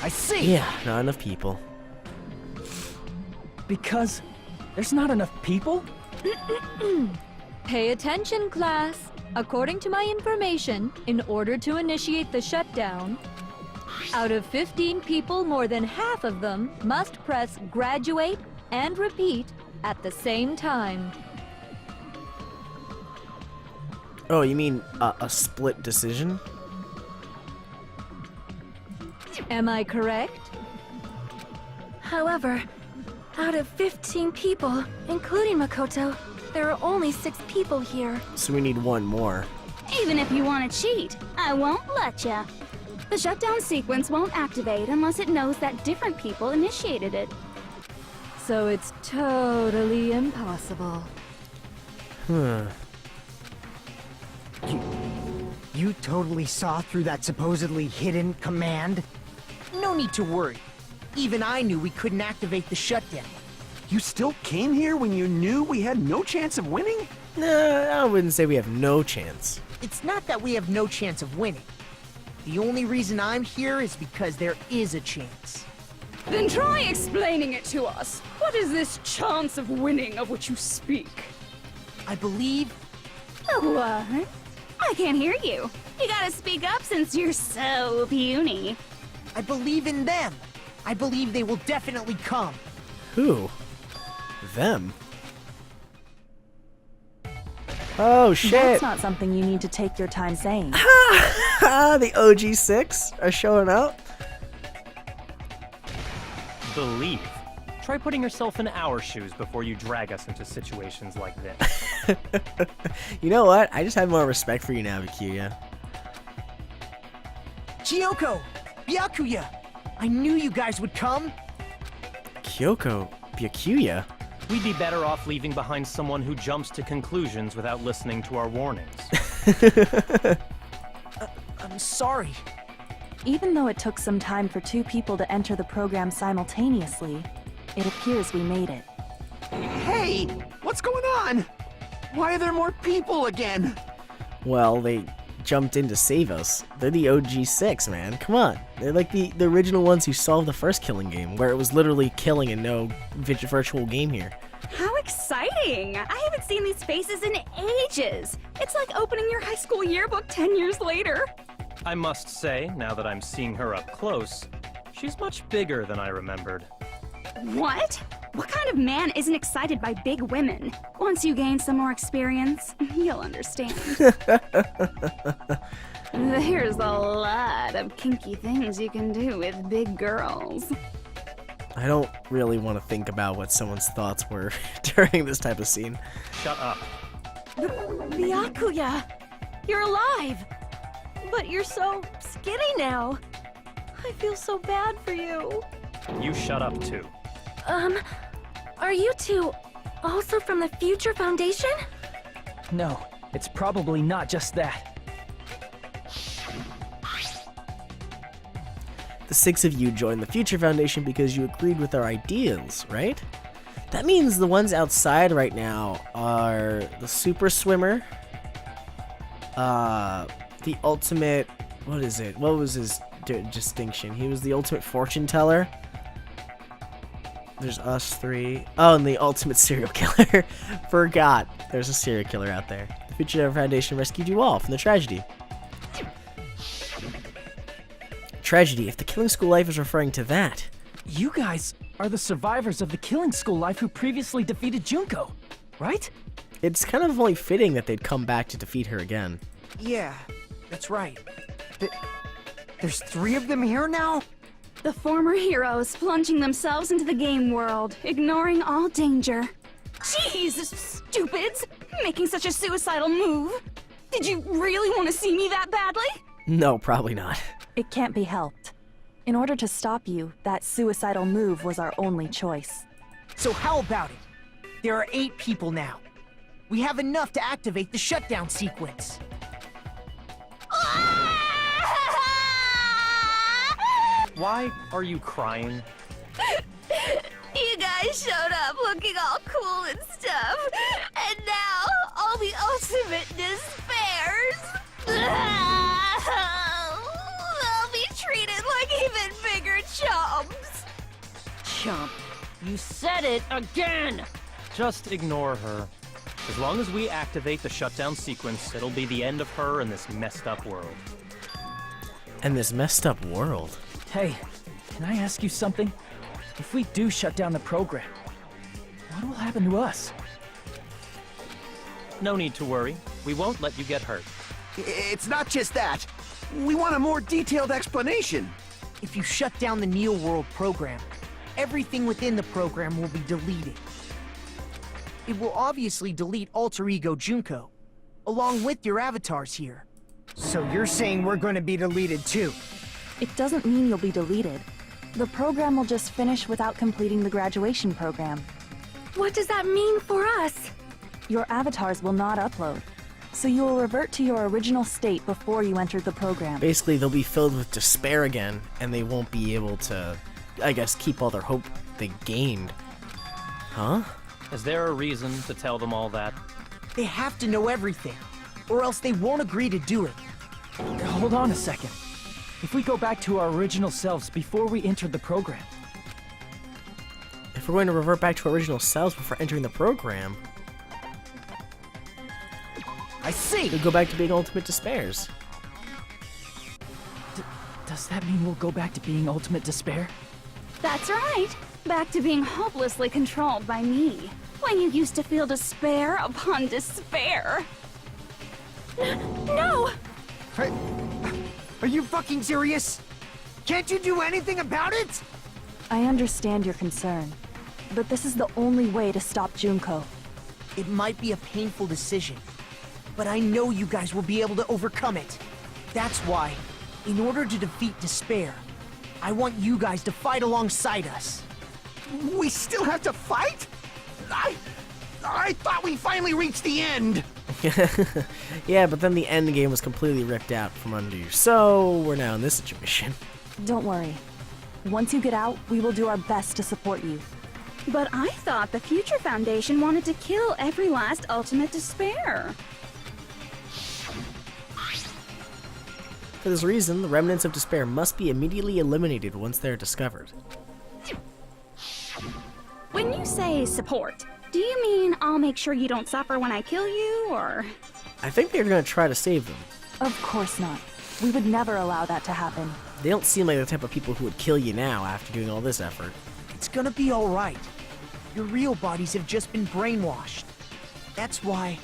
I see. Yeah, not enough people. Because there's not enough people? Pay attention, class. According to my information, in order to initiate the shutdown, out of 15 people, more than half of them must press graduate and repeat at the same time. Oh, you mean a split decision? Am I correct? However, out of 15 people, including Makoto, there are only 6 people here. So we need one more. Even if you want to cheat, I won't let ya. The shutdown sequence won't activate unless it knows that different people initiated it. So it's totally impossible. You totally saw through that supposedly hidden command? No need to worry. Even I knew we couldn't activate the shutdown. You still came here when you knew we had no chance of winning? Nah, I wouldn't say we have no chance. It's not that we have no chance of winning. The only reason I'm here is because there is a chance. Then try explaining it to us. What is this chance of winning of which you speak? I believe... What? I can't hear you. You gotta speak up since you're so puny. I believe in them. I believe they will definitely come. Who? Them? Oh shit! That's not something you need to take your time saying. The OG6 are showing up. Believe. Try putting yourself in our shoes before you drag us into situations like this. You know what? I just have more respect for you now, Bikuya. Kyoko! Byakuya! I knew you guys would come! Kyoko? Byakuya? We'd be better off leaving behind someone who jumps to conclusions without listening to our warnings. I'm sorry. Even though it took some time for 2 people to enter the program simultaneously, it appears we made it. Hey! What's going on? Why are there more people again? Well, they jumped in to save us. They're the OG 6, man. Come on. They're like the original ones who solved the first killing game, where it was literally killing and no virtual game here. How exciting! I haven't seen these faces in ages. It's like opening your high school yearbook 10 years later. I must say, now that I'm seeing her up close, she's much bigger than I remembered. What? What kind of man isn't excited by big women? Once you gain some more experience, you'll understand. There's a lot of kinky things you can do with big girls. I don't really want to think about what someone's thoughts were during this type of scene. Shut up. Byakuya! You're alive! But you're so skinny now. I feel so bad for you. You shut up too. Are you two also from the Future Foundation? No, it's probably not just that. The 6 of you joined the Future Foundation because you agreed with our ideals, right? That means the ones outside right now are the Super Swimmer, the Ultimate, what is it? What was his distinction? He was the Ultimate Fortune Teller. There's us 3. Oh, and the Ultimate Serial Killer. Forgot. There's a serial killer out there. The Future Foundation rescued you all from the tragedy. Tragedy, if the Killing School Life is referring to that. You guys are the survivors of the Killing School Life who previously defeated Junko, right? It's kind of only fitting that they'd come back to defeat her again. Yeah, that's right. There's 3 of them here now? The former heroes plunging themselves into the game world, ignoring all danger. Jeez, stupids! Making such a suicidal move. Did you really want to see me that badly? No, probably not. It can't be helped. In order to stop you, that suicidal move was our only choice. So how about it? There are 8 people now. We have enough to activate the shutdown sequence. Why are you crying? You guys showed up looking all cool and stuff, and now all the ultimate despairs. They'll be treated like even bigger chumps. Chump, you said it again! Just ignore her. As long as we activate the shutdown sequence, it'll be the end of her in this messed up world. And this messed up world. Hey, can I ask you something? If we do shut down the program, what will happen to us? No need to worry. We won't let you get hurt. It's not just that. We want a more detailed explanation. If you shut down the Neo World program, everything within the program will be deleted. It will obviously delete Alter Ego Junko, along with your avatars here. So you're saying we're going to be deleted too? It doesn't mean you'll be deleted. The program will just finish without completing the graduation program. What does that mean for us? Your avatars will not upload, so you will revert to your original state before you entered the program. Basically, they'll be filled with despair again, and they won't be able to, I guess, keep all their hope they gained. Huh? Is there a reason to tell them all that? They have to know everything, or else they won't agree to do it. Hold on a second. If we go back to our original selves before we entered the program. If we're going to revert back to our original selves before entering the program, I see! we'll go back to being Ultimate Despairs. Does that mean we'll go back to being Ultimate Despair? That's right. Back to being hopelessly controlled by me. When you used to feel despair upon despair. No! Are you fucking serious? Can't you do anything about it? I understand your concern, but this is the only way to stop Junko. It might be a painful decision, but I know you guys will be able to overcome it. That's why, In order to defeat despair, I want you guys to fight alongside us. We still have to fight? I thought we finally reached the end. Yeah, but then the end game was completely ripped out from under you, so we're now in this situation. Don't worry. Once you get out, we will do our best to support you. But I thought the Future Foundation wanted to kill every last Ultimate Despair. For this reason, the remnants of despair must be immediately eliminated once they're discovered. When you say support, do you mean I'll make sure you don't suffer when I kill you, or...? I think they're gonna try to save them. Of course not. We would never allow that to happen. They don't seem like the type of people who would kill you now after doing all this effort. It's gonna be alright. Your real bodies have just been brainwashed. That's why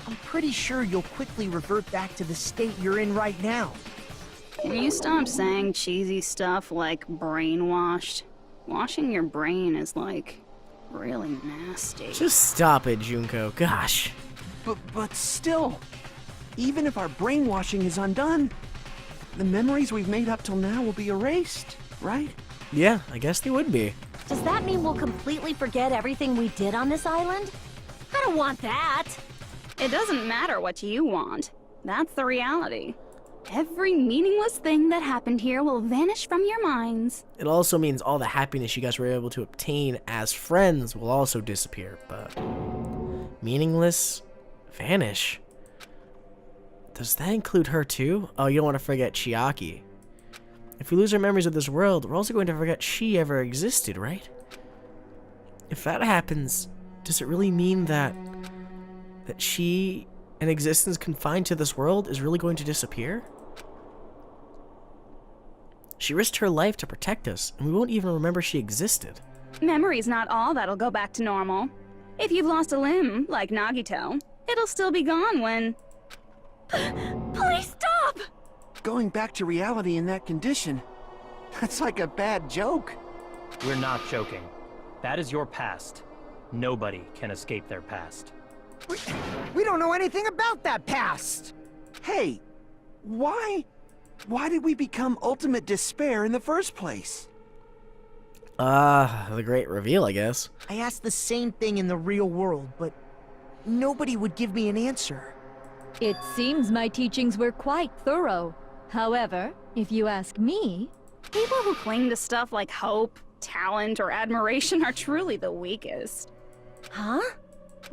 I'm pretty sure you'll quickly revert back to the state you're in right now. Can you stop saying cheesy stuff like brainwashed? Washing your brain is like really nasty. Just stop it, Junko. Gosh. But still, even if our brainwashing is undone, the memories we've made up till now will be erased, right? Yeah, I guess they would be. Does that mean we'll completely forget everything we did on this island? I don't want that. It doesn't matter what you want. That's the reality. Every meaningless thing that happened here will vanish from your minds. It also means all the happiness you guys were able to obtain as friends will also disappear, but... meaningless? Vanish? Does that include her too? Oh, you don't want to forget Chiaki. If we lose our memories of this world, we're also going to forget she ever existed, right? If that happens, does it really mean that she, an existence confined to this world, is really going to disappear? She risked her life to protect us, and we won't even remember she existed. Memory's not all that'll go back to normal. If you've lost a limb, like Nagito, it'll still be gone when... Please stop! Going back to reality in that condition, that's like a bad joke. We're not joking. That is your past. Nobody can escape their past. We don't know anything about that past! Hey, why did we become ultimate despair in the first place? The great reveal, I guess. I asked the same thing in the real world, but nobody would give me an answer. It seems my teachings were quite thorough. However, if you ask me... People who cling to stuff like hope, talent, or admiration are truly the weakest. Huh?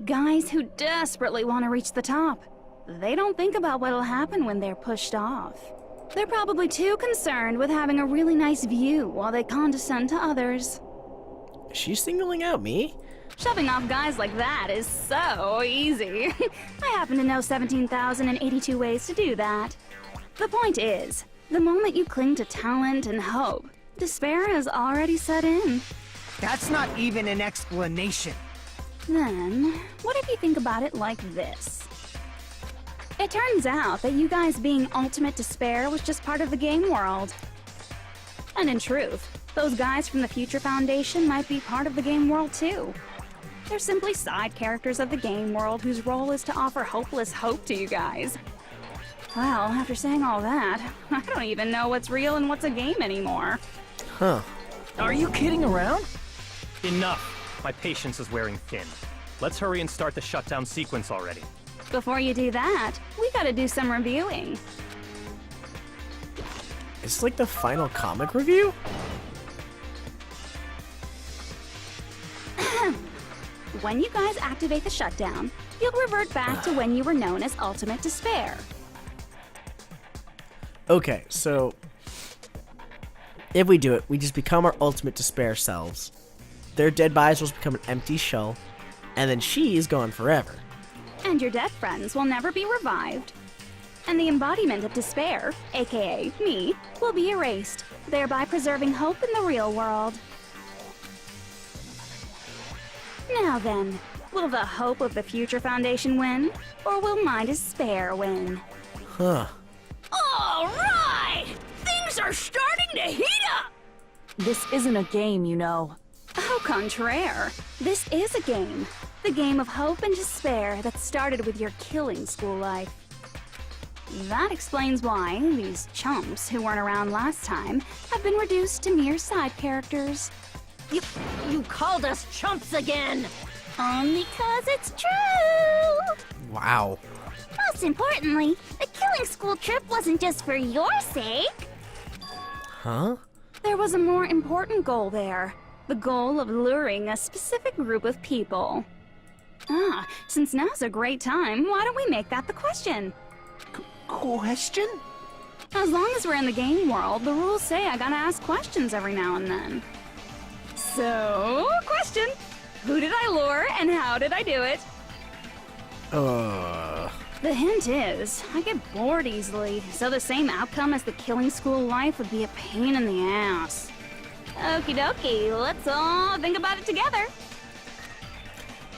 Guys who desperately want to reach the top. They don't think about what'll happen when they're pushed off. They're probably too concerned with having a really nice view while they condescend to others. Is she singling out me? Shoving off guys like that is so easy. I happen to know 17,082 ways to do that. The point is, the moment you cling to talent and hope, despair has already set in. That's not even an explanation. Then, what if you think about it like this? It turns out that you guys being ultimate despair was just part of the game world. And in truth, those guys from the Future Foundation might be part of the game world too. They're simply side characters of the game world whose role is to offer hopeless hope to you guys. Well, after saying all that, I don't even know what's real and what's a game anymore. Huh. Are you kidding around? Enough! My patience is wearing thin. Let's hurry and start the shutdown sequence already. Before you do that, we gotta do some reviewing. It's like the final comic review? When you guys activate the shutdown, you'll revert back to when you were known as Ultimate Despair. Okay, so... if we do it, we just become our ultimate despair selves. Their dead bodies will become an empty shell, and then she is gone forever. And your dead friends will never be revived. And the embodiment of despair, aka me, will be erased, thereby preserving hope in the real world. Now then, will the hope of the Future Foundation win, or will my despair win? Huh. All right! Things are starting to heat up! This isn't a game, you know. Au contraire, this is a game. The game of hope and despair that started with your killing school life. That explains why these chumps who weren't around last time have been reduced to mere side characters. You called us chumps again! Only 'cause it's true! Wow. Most importantly, the killing school trip wasn't just for your sake. Huh? There was a more important goal there. The goal of luring a specific group of people. Since now's a great time, why don't we make that the question? Question? As long as we're in the game world, the rules say I gotta ask questions every now and then. So, question. Who did I lure and how did I do it? The hint is, I get bored easily, so the same outcome as the killing school life would be a pain in the ass. Okie dokie, let's all think about it together.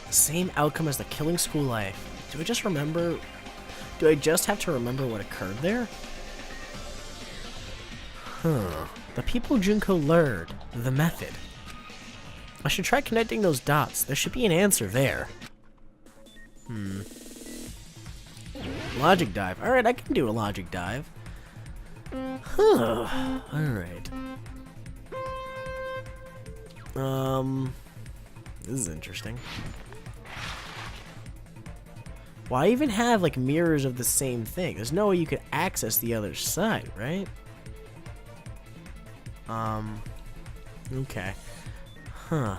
Same outcome as the killing school life. Do I just have to remember what occurred there? The people Junko lured. The method. I should try connecting those dots. There should be an answer there. Logic dive. Alright, I can do a logic dive. Alright. This is interesting. Why even have, like, mirrors of the same thing? There's no way you could access the other side, right? Okay. Huh.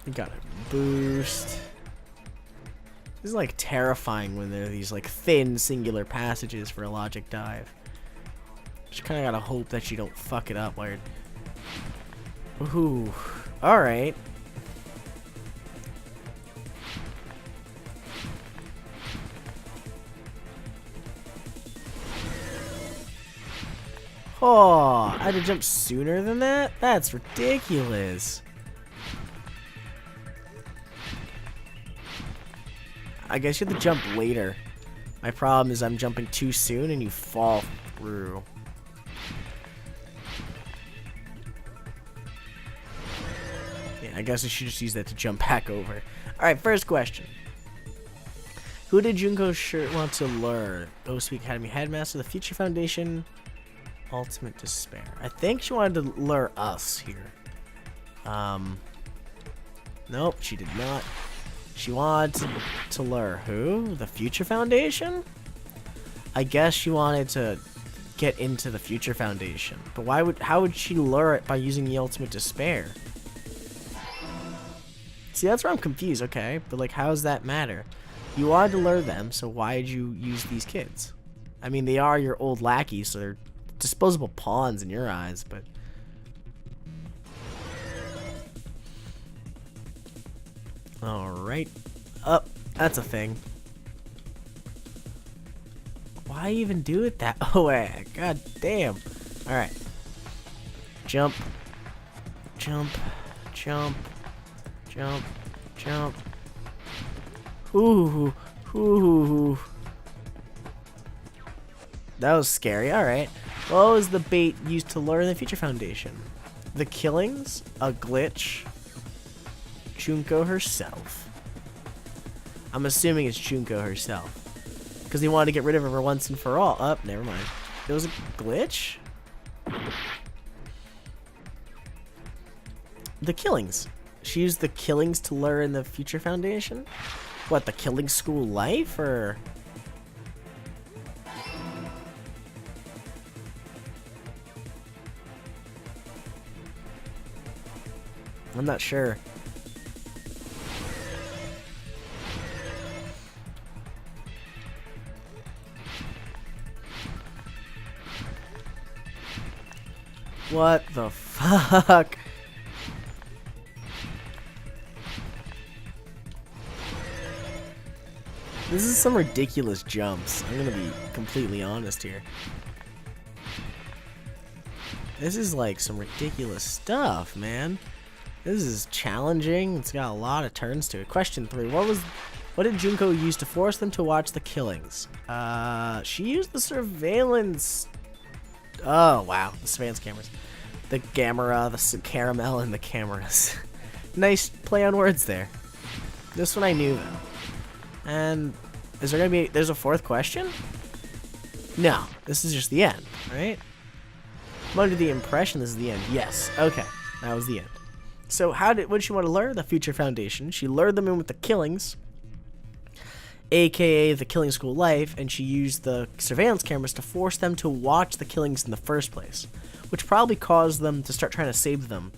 You got a boost. This is, like, terrifying when there are these, like, thin, singular passages for a logic dive. Just kinda gotta hope that you don't fuck it up while you're... Ooh. Alright. Oh, I had to jump sooner than that? That's ridiculous. I guess you have to jump later. My problem is I'm jumping too soon and you fall through. Yeah, I guess I should just use that to jump back over. Alright, first question. Who did Junko shirt want to lure? Ghost Week Academy Headmaster, the Future Foundation, Ultimate Despair. I think she wanted to lure us here. Nope, she did not. She wanted to lure who? The Future Foundation? I guess she wanted to get into the Future Foundation. But how would she lure it by using the Ultimate Despair? See, that's where I'm confused, okay? But, like, how does that matter? You wanted to lure them, so why did you use these kids? I mean, they are your old lackeys, so they're disposable pawns in your eyes, but... Alright. Oh, that's a thing. Why even do it that way? God damn. Alright. Jump. Jump. Jump. Jump. Jump. Ooh. Ooh. That was scary. Alright. What was the bait used to lure in the Future Foundation? The killings? A glitch? Junko herself. I'm assuming it's Junko herself. Because he wanted to get rid of her once and for all. Oh, never mind. It was a glitch? The killings. She used the killings to lure in the Future Foundation? What, the killing school life, or... I'm not sure. What the fuck? This is some ridiculous jumps. I'm gonna be completely honest here. This is like some ridiculous stuff, man. This is challenging. It's got a lot of turns to it. Question 3. What did Junko use to force them to watch the killings? She used the surveillance. Oh, wow. The surveillance cameras. The camera, the caramel, and the cameras. Nice play on words there. This one I knew, though. And Is there gonna be? There's a fourth question? No, this is just the end, right? I'm under the impression this is the end. Yes. Okay, that was the end. So what did she want to lure? The Future Foundation. She lured them in with the killings, aka the killing school life, and she used the surveillance cameras to force them to watch the killings in the first place, which probably caused them to start trying to save them,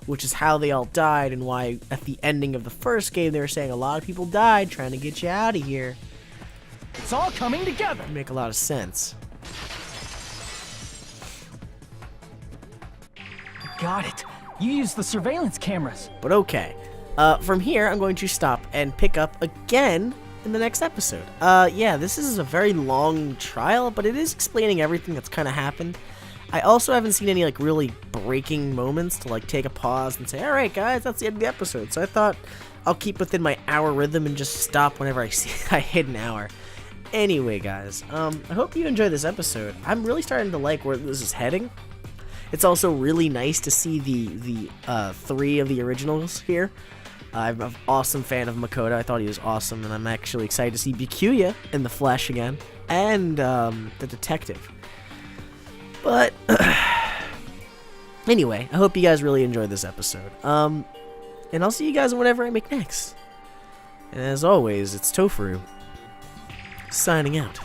which is how they all died and why at the ending of the first game they were saying a lot of people died trying to get you out of here. It's all coming together. It'd make a lot of sense. Got it. You used the surveillance cameras. But okay. From here, I'm going to stop and pick up again in the next episode. Yeah, this is a very long trial, but it is explaining everything that's kind of happened. I also haven't seen any, like, really breaking moments to, like, take a pause and say, alright, guys, that's the end of the episode. So I thought I'll keep within my hour rhythm and just stop whenever I see I hit an hour. Anyway, guys, I hope you enjoyed this episode. I'm really starting to like where this is heading. It's also really nice to see the 3 of the originals here. I'm an awesome fan of Makoto. I thought he was awesome, and I'm actually excited to see Byakuya in the flesh again, and the detective. But anyway, I hope you guys really enjoyed this episode. And I'll see you guys whenever I make next. And as always, it's Tofuru, signing out.